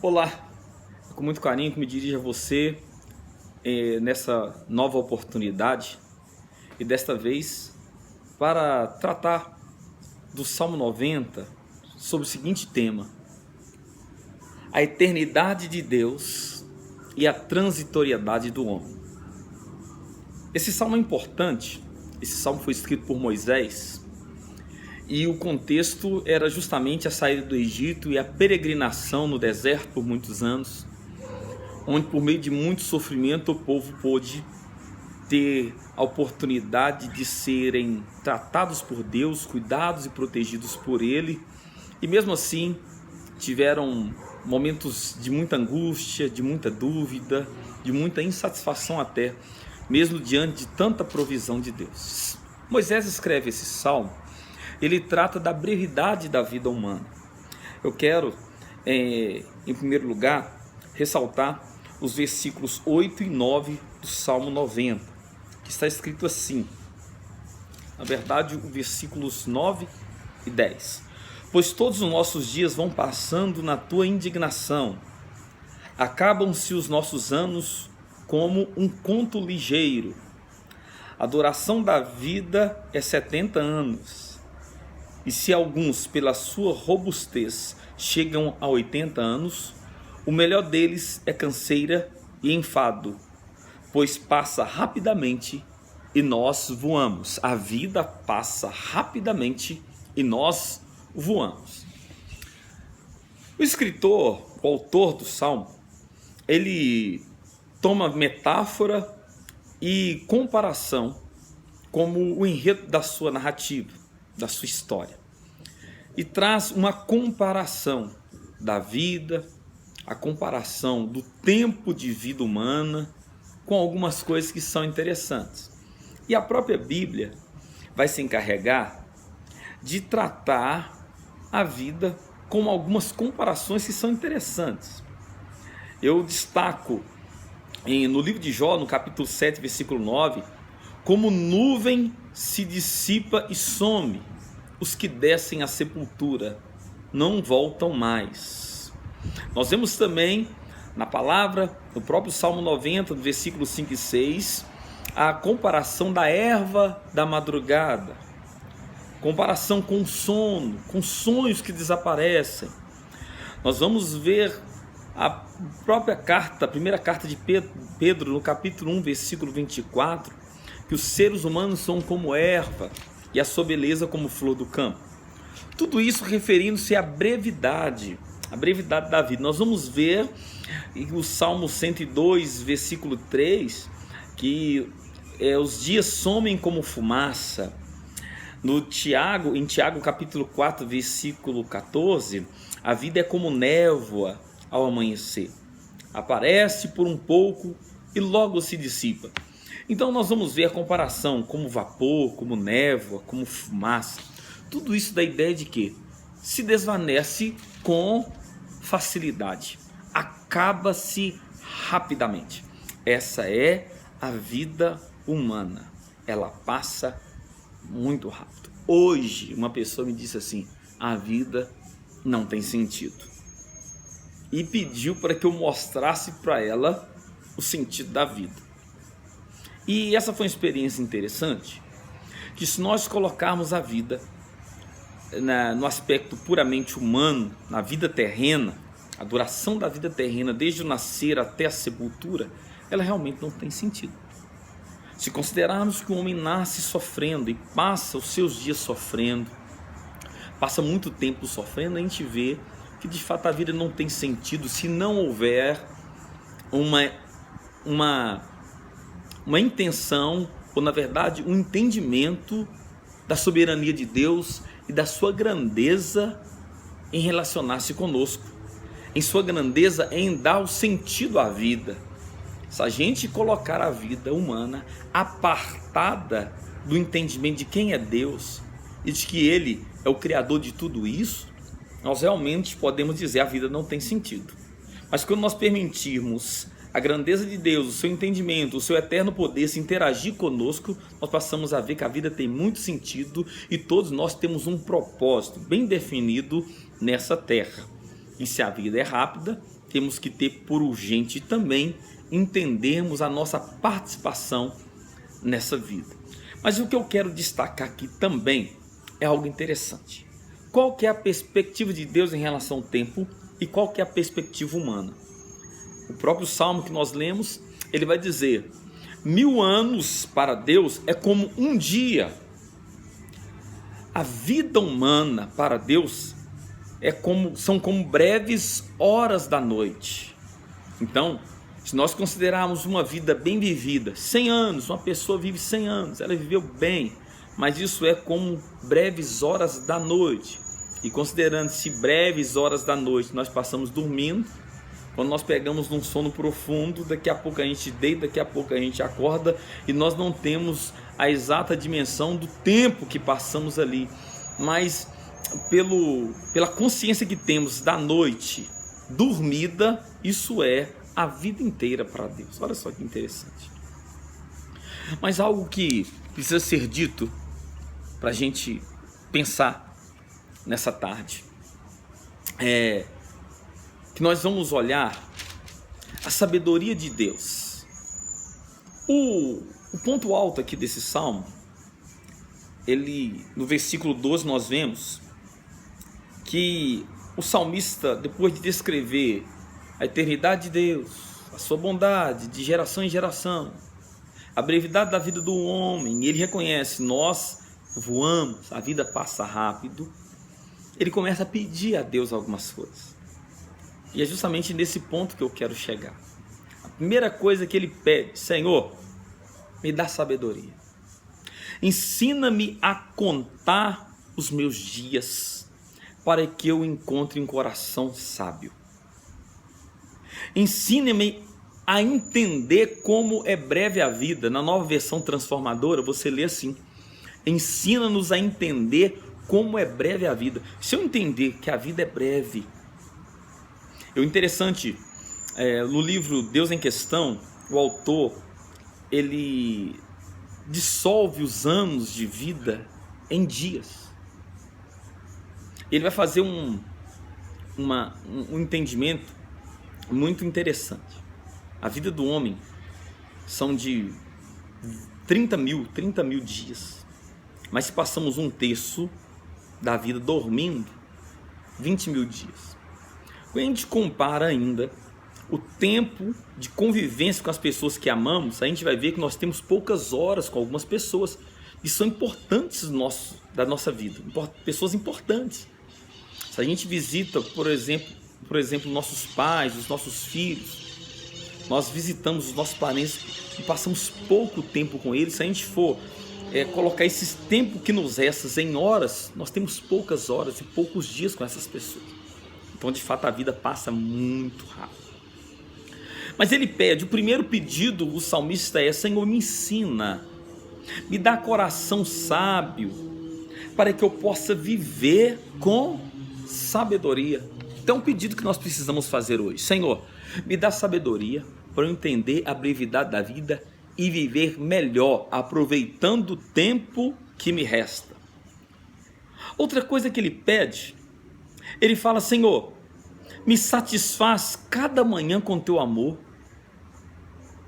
Olá, com muito carinho que me dirijo a você nessa nova oportunidade e desta vez para tratar do Salmo 90 sobre o seguinte tema: a eternidade de Deus e a transitoriedade do homem. Esse salmo é importante, esse salmo foi escrito por Moisés e o contexto era justamente a saída do Egito e a peregrinação no deserto por muitos anos, onde por meio de muito sofrimento o povo pôde ter a oportunidade de serem tratados por Deus, cuidados e protegidos por Ele, e mesmo assim tiveram momentos de muita angústia, de muita dúvida, de muita insatisfação até, mesmo diante de tanta provisão de Deus. Moisés escreve esse salmo, ele trata da brevidade da vida humana. Eu quero, em primeiro lugar, ressaltar os versículos 8 e 9 do Salmo 90, que está escrito assim, na verdade, os versículos 9 e 10. Pois todos os nossos dias vão passando na tua indignação, acabam-se os nossos anos como um conto ligeiro. A duração da vida é 70 anos, e se alguns, pela sua robustez, chegam a 80 anos, o melhor deles é canseira e enfado, pois passa rapidamente e nós voamos. A vida passa rapidamente e nós voamos. O escritor, o autor do Salmo, ele toma metáfora e comparação como o enredo da sua narrativa, da sua história, e traz uma comparação da vida, a comparação do tempo de vida humana com algumas coisas que são interessantes. E a própria Bíblia vai se encarregar de tratar a vida com algumas comparações que são interessantes. Eu destaco no livro de Jó, no capítulo 7, versículo 9, como nuvem se dissipa e some, os que descem à sepultura não voltam mais. Nós vemos também na palavra, no próprio Salmo 90, no versículo 5 e 6, a comparação da erva da madrugada, comparação com o sono, com sonhos que desaparecem. Nós vamos ver a própria carta, a primeira carta de Pedro, no capítulo 1, versículo 24, que os seres humanos são como erva e a sua beleza como flor do campo. Tudo isso referindo-se à brevidade da vida. Nós vamos ver o Salmo 102, versículo 3, que os dias somem como fumaça. Em Tiago capítulo 4, versículo 14, a vida é como névoa ao amanhecer. Aparece por um pouco e logo se dissipa. Então nós vamos ver a comparação como vapor, como névoa, como fumaça. Tudo isso dá a ideia de que se desvanece com facilidade, acaba-se rapidamente. Essa é a vida humana, ela passa muito rápido. Hoje uma pessoa me disse assim: a vida não tem sentido, e pediu para que eu mostrasse para ela o sentido da vida. E essa foi uma experiência interessante, que se nós colocarmos a vida no aspecto puramente humano, na vida terrena, a duração da vida terrena, desde o nascer até a sepultura, ela realmente não tem sentido. Se considerarmos que o homem nasce sofrendo e passa os seus dias sofrendo, passa muito tempo sofrendo, a gente vê que de fato a vida não tem sentido se não houver uma intenção, ou na verdade um entendimento da soberania de Deus e da sua grandeza em relacionar-se conosco, em sua grandeza em dar o sentido à vida. Se a gente colocar a vida humana apartada do entendimento de quem é Deus e de que Ele é o Criador de tudo isso, nós realmente podemos dizer a vida não tem sentido. Mas quando nós permitirmos a grandeza de Deus, o seu entendimento, o seu eterno poder se interagir conosco, nós passamos a ver que a vida tem muito sentido e todos nós temos um propósito bem definido nessa terra. E se a vida é rápida, temos que ter por urgente também entendermos a nossa participação nessa vida. Mas o que eu quero destacar aqui também é algo interessante. Qual que é a perspectiva de Deus em relação ao tempo e qual que é a perspectiva humana? O próprio Salmo que nós lemos, ele vai dizer: 1000 anos para Deus é como um dia. A vida humana para Deus são como breves horas da noite. Então, se nós considerarmos uma vida bem vivida, 100 anos, uma pessoa vive 100 anos, ela viveu bem, mas isso é como breves horas da noite. E considerando-se breves horas da noite, nós passamos dormindo. Quando nós pegamos num sono profundo, daqui a pouco a gente deita, daqui a pouco a gente acorda, e nós não temos a exata dimensão do tempo que passamos ali. Mas pela consciência que temos da noite dormida, isso é a vida inteira para Deus. Olha só que interessante. Mas algo que precisa ser dito para a gente pensar nessa tarde é que nós vamos olhar a sabedoria de Deus. O ponto alto aqui desse salmo, no versículo 12 nós vemos que o salmista, depois de descrever a eternidade de Deus, a sua bondade de geração em geração, a brevidade da vida do homem, ele reconhece: nós voamos, a vida passa rápido. Ele começa a pedir a Deus algumas coisas. E é justamente nesse ponto que eu quero chegar. A primeira coisa que ele pede: Senhor, me dá sabedoria. Ensina-me a contar os meus dias, para que eu encontre um coração sábio. Ensine-me a entender como é breve a vida. Na Nova Versão Transformadora, você lê assim: ensina-nos a entender como é breve a vida. Se eu entender que a vida é breve, o interessante, no livro Deus em Questão, o autor, ele dissolve os anos de vida em dias. Ele vai fazer um entendimento muito interessante. A vida do homem são de 30 mil dias. Mas se passamos um terço da vida dormindo, 20 mil dias. Quando a gente compara ainda o tempo de convivência com as pessoas que amamos, a gente vai ver que nós temos poucas horas com algumas pessoas que são importantes da nossa vida, pessoas importantes. Se a gente visita, por exemplo, nossos pais, os nossos filhos, nós visitamos os nossos parentes e passamos pouco tempo com eles. Se a gente for colocar esse tempo que nos resta em horas, nós temos poucas horas e poucos dias com essas pessoas. Então, de fato, a vida passa muito rápido. Mas ele pede, o primeiro pedido do salmista é: Senhor, me ensina, me dá coração sábio, para que eu possa viver com sabedoria. Então, um pedido que nós precisamos fazer hoje: Senhor, me dá sabedoria para eu entender a brevidade da vida e viver melhor, aproveitando o tempo que me resta. Outra coisa que ele pede, ele fala: Senhor, me satisfaz cada manhã com teu amor.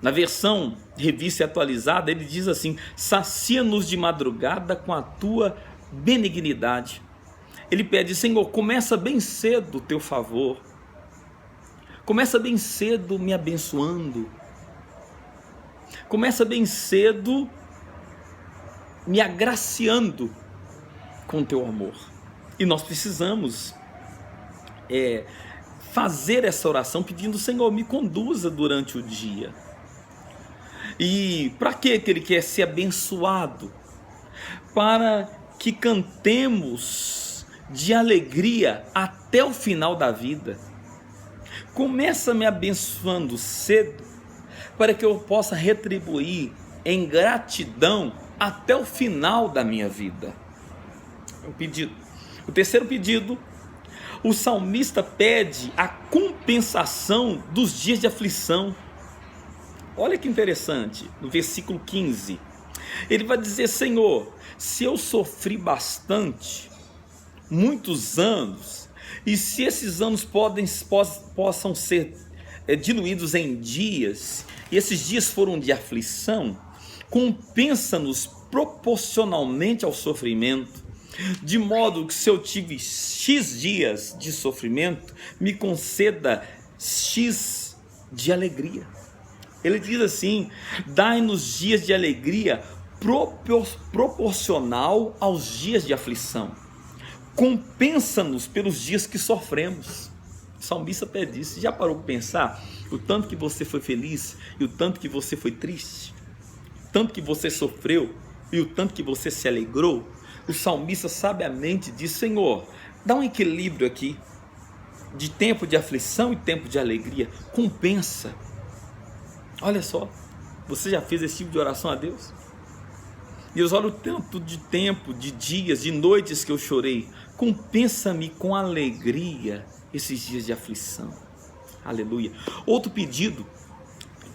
Na versão revista e atualizada, ele diz assim: sacia-nos de madrugada com a tua benignidade. Ele pede: Senhor, começa bem cedo o teu favor. Começa bem cedo me abençoando. Começa bem cedo me agraciando com teu amor. E nós precisamos fazer essa oração pedindo: Senhor, me conduza durante o dia. E para que ele quer ser abençoado? Para que cantemos de alegria até o final da vida. Começa me abençoando cedo, para que eu possa retribuir em gratidão até o final da minha vida. É um pedido. O terceiro pedido, o salmista pede a compensação dos dias de aflição. Olha que interessante, no versículo 15, ele vai dizer: Senhor, se eu sofri bastante, muitos anos, E se esses anos possam ser diluídos em dias, e esses dias foram de aflição, compensa-nos proporcionalmente ao sofrimento, de modo que se eu tive X dias de sofrimento, me conceda X de alegria. Ele diz assim: dai-nos dias de alegria proporcional aos dias de aflição. Compensa-nos pelos dias que sofremos. O salmista pede isso. Já parou para pensar o tanto que você foi feliz e o tanto que você foi triste? O tanto que você sofreu e o tanto que você se alegrou? O salmista sabiamente diz: Senhor, dá um equilíbrio aqui de tempo de aflição e tempo de alegria. Compensa. Olha só, você já fez esse tipo de oração a Deus? Deus, olha o tanto de tempo, de dias, de noites que eu chorei. Compensa-me com alegria esses dias de aflição. Aleluia. Outro pedido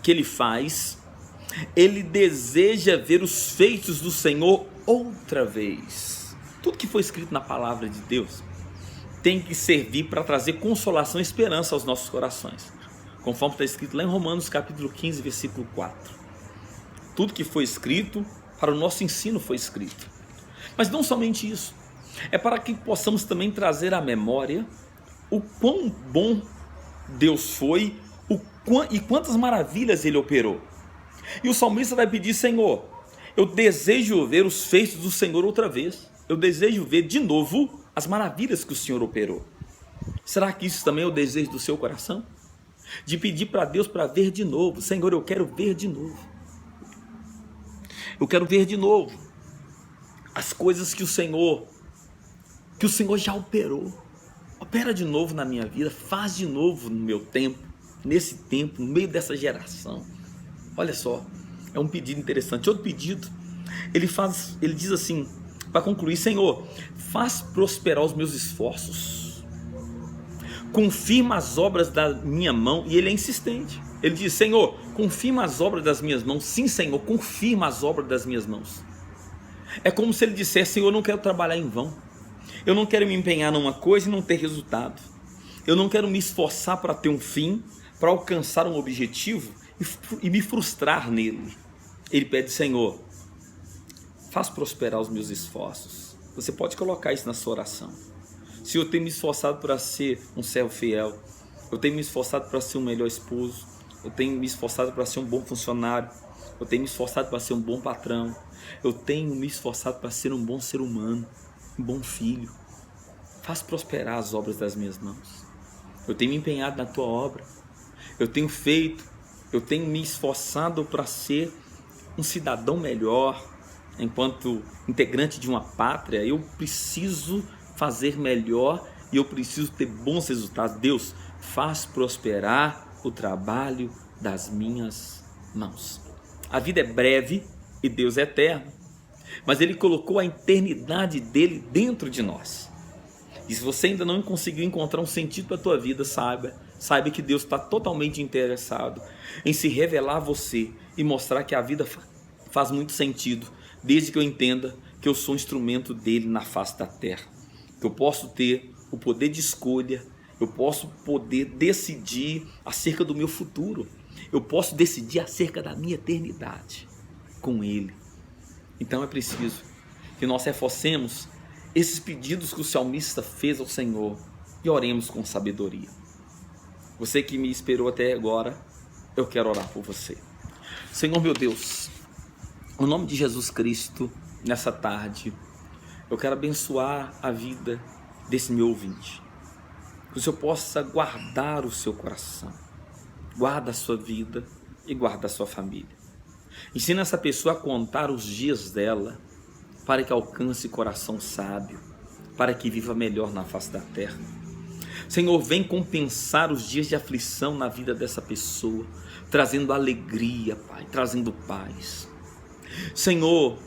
que ele faz, ele deseja ver os feitos do Senhor outra vez. Tudo que foi escrito na palavra de Deus tem que servir para trazer consolação e esperança aos nossos corações, conforme está escrito lá em Romanos capítulo 15, versículo 4. Tudo que foi escrito para o nosso ensino foi escrito. Mas não somente isso, é para que possamos também trazer à memória o quão bom Deus foi e quantas maravilhas Ele operou. E o salmista vai pedir: Senhor, eu desejo ver os feitos do Senhor outra vez. Eu desejo ver de novo as maravilhas que o Senhor operou. Será que isso também é o desejo do seu coração? De pedir para Deus para ver de novo. Senhor, eu quero ver de novo. Eu quero ver de novo as coisas que o Senhor já operou. Opera de novo na minha vida, faz de novo no meu tempo, nesse tempo, no meio dessa geração. Olha só, é um pedido interessante. Outro pedido, ele diz assim, para concluir: Senhor, faz prosperar os meus esforços, confirma as obras da minha mão. E ele é insistente, ele diz: Senhor, confirma as obras das minhas mãos. Sim, Senhor, confirma as obras das minhas mãos. É como se ele dissesse: Senhor, eu não quero trabalhar em vão, eu não quero me empenhar numa coisa e não ter resultado, eu não quero me esforçar para ter um fim, para alcançar um objetivo e me frustrar nele. Ele pede: Senhor, faz prosperar os meus esforços. Você pode colocar isso na sua oração. Se eu tenho me esforçado para ser um servo fiel, eu tenho me esforçado para ser um melhor esposo, eu tenho me esforçado para ser um bom funcionário, eu tenho me esforçado para ser um bom patrão, eu tenho me esforçado para ser um bom ser humano, um bom filho. Faz prosperar as obras das minhas mãos. Eu tenho me empenhado na tua obra, eu tenho me esforçado para ser um cidadão melhor. Enquanto integrante de uma pátria, eu preciso fazer melhor e eu preciso ter bons resultados. Deus, faz prosperar o trabalho das minhas mãos. A vida é breve e Deus é eterno, mas Ele colocou a eternidade dele dentro de nós. E se você ainda não conseguiu encontrar um sentido para a tua vida, saiba que Deus está totalmente interessado em se revelar a você e mostrar que a vida faz muito sentido, desde que eu entenda que eu sou um instrumento dele na face da terra, que eu posso ter o poder de escolha, eu posso poder decidir acerca do meu futuro, eu posso decidir acerca da minha eternidade com ele. Então é preciso que nós reforcemos esses pedidos que o salmista fez ao Senhor e oremos com sabedoria. Você que me esperou até agora, eu quero orar por você. Senhor meu Deus, no nome de Jesus Cristo, nessa tarde, eu quero abençoar a vida desse meu ouvinte. Que o Senhor possa guardar o seu coração, guarda a sua vida e guarda a sua família. Ensina essa pessoa a contar os dias dela, para que alcance coração sábio, para que viva melhor na face da terra. Senhor, vem compensar os dias de aflição na vida dessa pessoa, trazendo alegria, Pai, trazendo paz. Senhor,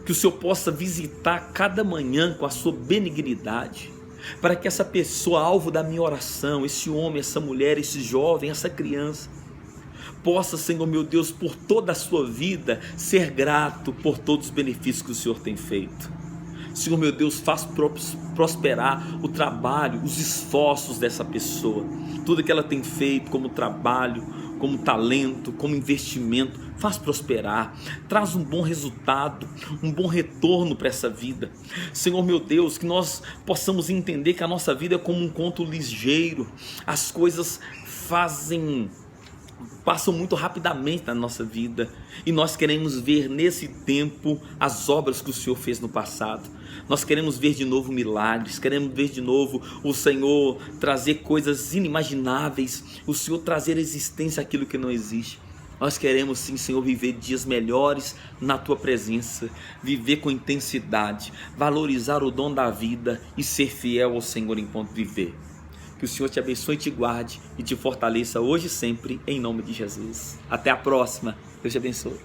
que o Senhor possa visitar cada manhã com a sua benignidade, para que essa pessoa, alvo da minha oração, esse homem, essa mulher, esse jovem, essa criança, possa, Senhor meu Deus, por toda a sua vida, ser grato por todos os benefícios que o Senhor tem feito. Senhor meu Deus, faz prosperar o trabalho, os esforços dessa pessoa, tudo que ela tem feito como trabalho, como talento, como investimento, faz prosperar, traz um bom resultado, um bom retorno para essa vida. Senhor meu Deus, que nós possamos entender que a nossa vida é como um conto ligeiro, as coisas passam muito rapidamente na nossa vida, e nós queremos ver nesse tempo as obras que o Senhor fez no passado. Nós queremos ver de novo milagres, queremos ver de novo o Senhor trazer coisas inimagináveis, o Senhor trazer à existência aquilo que não existe. Nós queremos sim, Senhor, viver dias melhores na Tua presença, viver com intensidade, valorizar o dom da vida e ser fiel ao Senhor enquanto viver. Que o Senhor te abençoe, te guarde e te fortaleça hoje e sempre, em nome de Jesus. Até a próxima. Deus te abençoe.